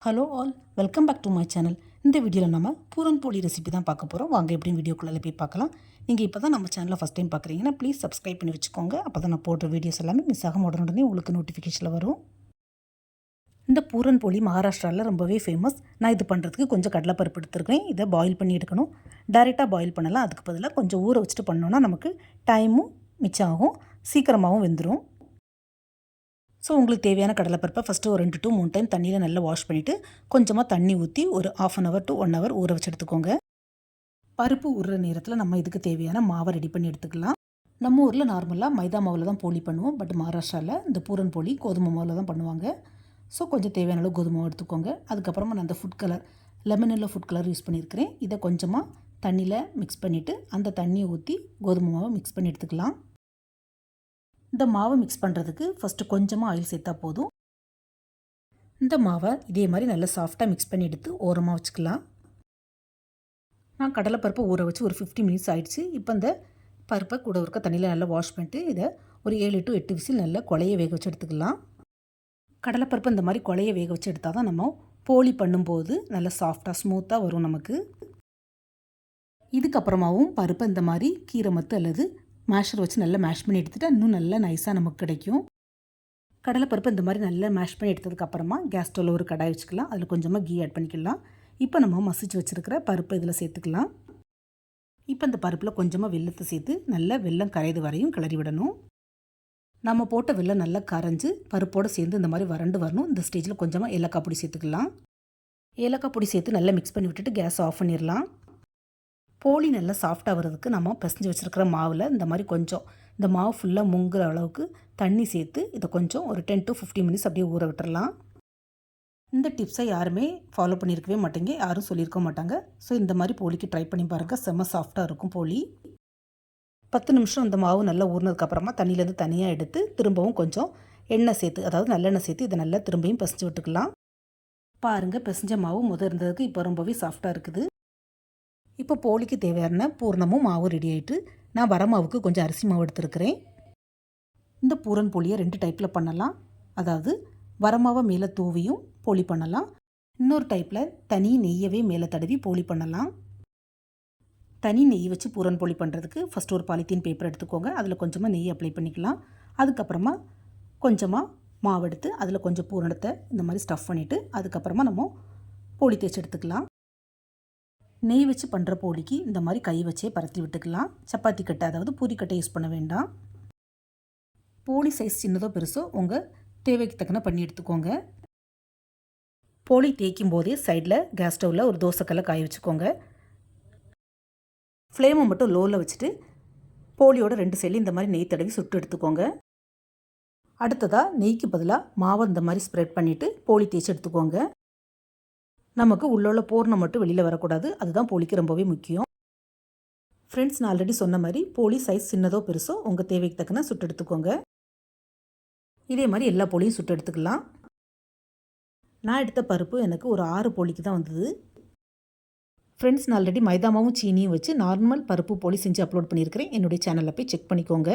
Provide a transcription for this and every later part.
Hello all, welcome back to my channel. இந்த வீடியோவில் நம்ம பூரன்போலி ரெசிபி தான் பார்க்க போகிறோம். வாங்க எப்படியும் வீடியோக்குள்ளே போய் பார்க்கலாம். நீங்கள் இப்போ தான் நம்ம சேனலை ஃபஸ்ட் டைம் பார்க்குறீங்கன்னா ப்ளீஸ் சப்ஸ்கிரைப் பண்ணி வச்சுக்கோங்க. அப்போ தான் நான் போடுற வீடியோஸ் எல்லாமே மிஸ் ஆகாம உடனே உங்களுக்கு நோட்டிஃபிகேஷனில் வரும். இந்த பூரன்போலி மகாராஷ்டிராவில் ரொம்பவே ஃபேமஸ். நான் இது பண்ணுறதுக்கு கொஞ்சம் கடலைப்பருப்பு எடுத்துருக்கேன். இதை பாயில் பண்ணி எடுக்கணும். டைரெக்டாக பாயில் பண்ணலாம். அதுக்கு பதிலாக கொஞ்சம் ஊற வச்சுட்டு பண்ணோன்னா நமக்கு டைமும் மிச்சம் ஆகும், சீக்கிரமாகவும் வெந்துடும். ஸோ உங்களுக்கு தேவையான கடலைப்பருப்பை ஃபஸ்ட்டு ஒரு 2 to 3 டைம் தண்ணியில் நல்லா வாஷ் பண்ணிவிட்டு கொஞ்சமாக தண்ணி ஊற்றி ஒரு 1/2 hour to 1 hour ஊற வச்சு எடுத்துக்கோங்க. பருப்பு ஊறுற நேரத்தில் நம்ம இதுக்கு தேவையான மாவை ரெடி பண்ணி எடுத்துக்கலாம். நம்ம ஊரில் நார்மலாக மைதா மாவில் தான் போலி பண்ணுவோம். பட் மகாராஷ்டிராவில் இந்த பூரன் போலி கோதுமை மாவில் தான் பண்ணுவாங்க. ஸோ கொஞ்சம் தேவையான அளவு கோதுமை மாவு எடுத்துக்கோங்க. அதுக்கப்புறமா நான் அந்த food colour lemon yellow food colour use பண்ணியிருக்கிறேன். இதை கொஞ்சமாக தண்ணியில் மிக்ஸ் பண்ணிவிட்டு அந்த தண்ணியை ஊற்றி கோதுமை மாவை மிக்ஸ் பண்ணி எடுத்துக்கலாம். இந்த மாவை மிக்ஸ் பண்ணுறதுக்கு ஃபஸ்ட்டு கொஞ்சமாக ஆயில் சேர்த்தா போதும். இந்த மாவை இதே மாதிரி நல்லா சாஃப்டாக மிக்ஸ் பண்ணி எடுத்து ஓரமாக வச்சுக்கலாம். நான் கடலைப்பருப்பை ஊற வச்சு ஒரு 50 minutes ஆகிடுச்சு. இப்போ இந்த பருப்பை கூட இருக்க தண்ணியில் நல்லா வாஷ் பண்ணிட்டு இதை ஒரு 7 to 8 விசில் நல்லா குழைய வேக வச்சு எடுத்துக்கலாம். கடலைப்பருப்பு இந்த மாதிரி குழைய வேக வச்சு எடுத்தால் தான் நம்ம போலி பண்ணும்போது நல்லா சாஃப்டாக ஸ்மூத்தாக வரும் நமக்கு. இதுக்கப்புறமாவும் பருப்பை இந்த மாதிரி கீரை மத்து அல்லது மேஷர் வச்சு நல்லா மேஷ் பண்ணி எடுத்துகிட்டா இன்னும் நல்லா நைஸாக நமக்கு கிடைக்கும். கடலைப்பருப்பு இந்த மாதிரி நல்லா மேஷ் பண்ணி எடுத்ததுக்கப்புறமா கேஸ் ஸ்டவ்வில் ஒரு கடாய் வச்சுக்கலாம். அதில் கொஞ்சமாக கீ ஆட் பண்ணிக்கலாம். இப்போ நம்ம மசிச்சு வச்சுருக்கிற பருப்பை இதில் சேர்த்துக்கலாம். இப்போ இந்த பருப்பில் கொஞ்சமாக வெல்லத்தை சேர்த்து நல்லா வெல்லம் கரையுது வரையும் கிளறி விடணும். நம்ம போட்ட வெல்லம் நல்லா கரைஞ்சி பருப்போடு சேர்ந்து இந்த மாதிரி வறண்டு வரணும். இந்த ஸ்டேஜில் கொஞ்சமாக ஏலக்காய் பொடி சேர்த்துக்கலாம். ஏலக்காய் பொடி சேர்த்து நல்லா மிக்ஸ் பண்ணி விட்டுட்டு கேஸ் ஆஃப் பண்ணிடலாம். போலி நல்லா சாஃப்டாக வர்றதுக்கு நம்ம பிசைஞ்சு வச்சுருக்கிற மாவில் இந்த மாதிரி கொஞ்சம் இந்த மாவு ஃபுல்லாக முங்குற அளவுக்கு தண்ணி சேர்த்து இதை கொஞ்சம் ஒரு 10 to 15 minutes அப்படியே ஊற விட்டுறலாம். இந்த டிப்ஸை யாருமே ஃபாலோ பண்ணியிருக்கவே மாட்டேங்க, யாரும் சொல்லியிருக்க மாட்டாங்க. ஸோ இந்த மாதிரி போலிக்கு ட்ரை பண்ணி பாருங்கள், செம்ம சாஃப்டாக இருக்கும் போலி. 10 நிமிஷம் இந்த மாவு நல்லா ஊறினதுக்கப்புறமா தண்ணியிலேருந்து தனியாக எடுத்து திரும்பவும் கொஞ்சம் எண்ணெய் சேர்த்து, அதாவது நல்லெண்ணெய் சேர்த்து இதை நல்லா திரும்பியும் பிசைஞ்சு விட்டுக்கலாம். பாருங்கள், பிசைஞ்ச மாவு இருந்ததுக்கு இப்போ ரொம்பவே சாஃப்டாக இருக்குது. இப்போ போலிக்கு தேவையான பூர்ணமும் மாவு ரெடி ஆகிட்டு நான் வரமாவுக்கு கொஞ்சம் அரிசி மாவு எடுத்துருக்கிறேன். இந்த பூரன் போலியை 2 டைப்பில் பண்ணலாம். அதாவது வரமாவை மேலே தூவியும் போலி பண்ணலாம். இன்னொரு டைப்பில் தனி நெய்யவே மேலே தடவி போலி பண்ணலாம். தனி நெய் வச்சு பூரன் போலி பண்ணுறதுக்கு ஃபஸ்ட்டு ஒரு பாலித்தீன் பேப்பர் எடுத்துக்கோங்க. அதில் கொஞ்சமாக நெய் அப்ளை பண்ணிக்கலாம். அதுக்கப்புறமா கொஞ்சமாக மாவு எடுத்து அதில் கொஞ்சம் பூரணத்தை இந்த மாதிரி ஸ்டஃப் பண்ணிவிட்டு அதுக்கப்புறமா நம்ம போலி தேய்ச்சி எடுத்துக்கலாம். நெய் வச்சு பண்ணுற போலிக்கு இந்த மாதிரி கை வச்சே பரத்தி விட்டுக்கலாம். சப்பாத்தி கட்டை, அதாவது பூரி கட்டை யூஸ் பண்ண வேண்டாம். போலி சைஸ் சின்னதோ பெருசோ உங்கள் தேவைக்கு தக்கன பண்ணி எடுத்துக்கோங்க. போலி தேய்க்கும் போதே சைடில் கேஸ் ஸ்டவ்வில் ஒரு தோசைக்கல்லை காய வச்சுக்கோங்க. ஃப்ளேமை மட்டும் லோவில் வச்சுட்டு போலியோட 2 சைட்லையும் இந்த மாதிரி நெய் தடவி சுட்டு எடுத்துக்கோங்க. அடுத்ததாக நெய்க்கு பதிலாக மாவை இந்த மாதிரி ஸ்ப்ரெட் பண்ணிவிட்டு போலி தேய்ச்சி எடுத்துக்கோங்க. நமக்கு உள்ளே பூர்ணம் மட்டும் வெளியில் வரக்கூடாது, அதுதான் போலிக்கு ரொம்பவே முக்கியம். ஃப்ரெண்ட்ஸ், நான் ஆல்ரெடி சொன்ன மாதிரி போலி சைஸ் சின்னதோ பெருசோ உங்கள் தேவைக்கு தக்கன சுட்டு எடுத்துக்கோங்க. இதே மாதிரி எல்லா போலியும் சுட்டு எடுத்துக்கலாம். நான் எடுத்த பருப்பு எனக்கு ஒரு 6 போலிக்கு தான் வந்தது. ஃப்ரெண்ட்ஸ், நான் ஆல்ரெடி மைதாமாவும் சீனியும் வச்சு நார்மல் பருப்பு போலி செஞ்சு அப்லோட் பண்ணியிருக்கிறேன். என்னுடைய சேனலில் போய் செக் பண்ணிக்கோங்க.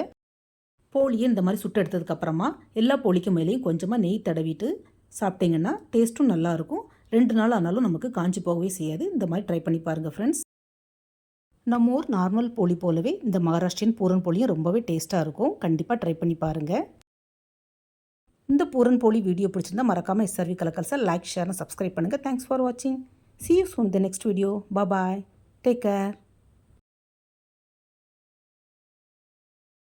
போலியை இந்த மாதிரி சுட்டு எடுத்ததுக்கப்புறமா எல்லா போலிக்கு மேலேயும் கொஞ்சமாக நெய் தடவிட்டு சாப்பிட்டீங்கன்னா டேஸ்ட்டும் நல்லாயிருக்கும். 2 நாள் ஆனாலும் நமக்கு காஞ்சி போகவே செய்யாது. இந்த மாதிரி ட்ரை பண்ணி பாருங்கள் ஃப்ரெண்ட்ஸ். நம்ம ஊர் நார்மல் போலி போலவே இந்த மகாராஷ்டிரியன் பூரன் போலியும் ரொம்பவே டேஸ்ட்டாக இருக்கும். கண்டிப்பாக ட்ரை பண்ணி பாருங்கள். இந்த பூரன் போலி வீடியோ பிடிச்சிருந்தா மறக்காமல் SRV கலக்கல்ஸை லைக், ஷேர், சப்ஸ்கிரைப் பண்ணுங்கள். தேங்க்ஸ் ஃபார் வாட்சிங். See you soon in the next video. Bye bye. Take care.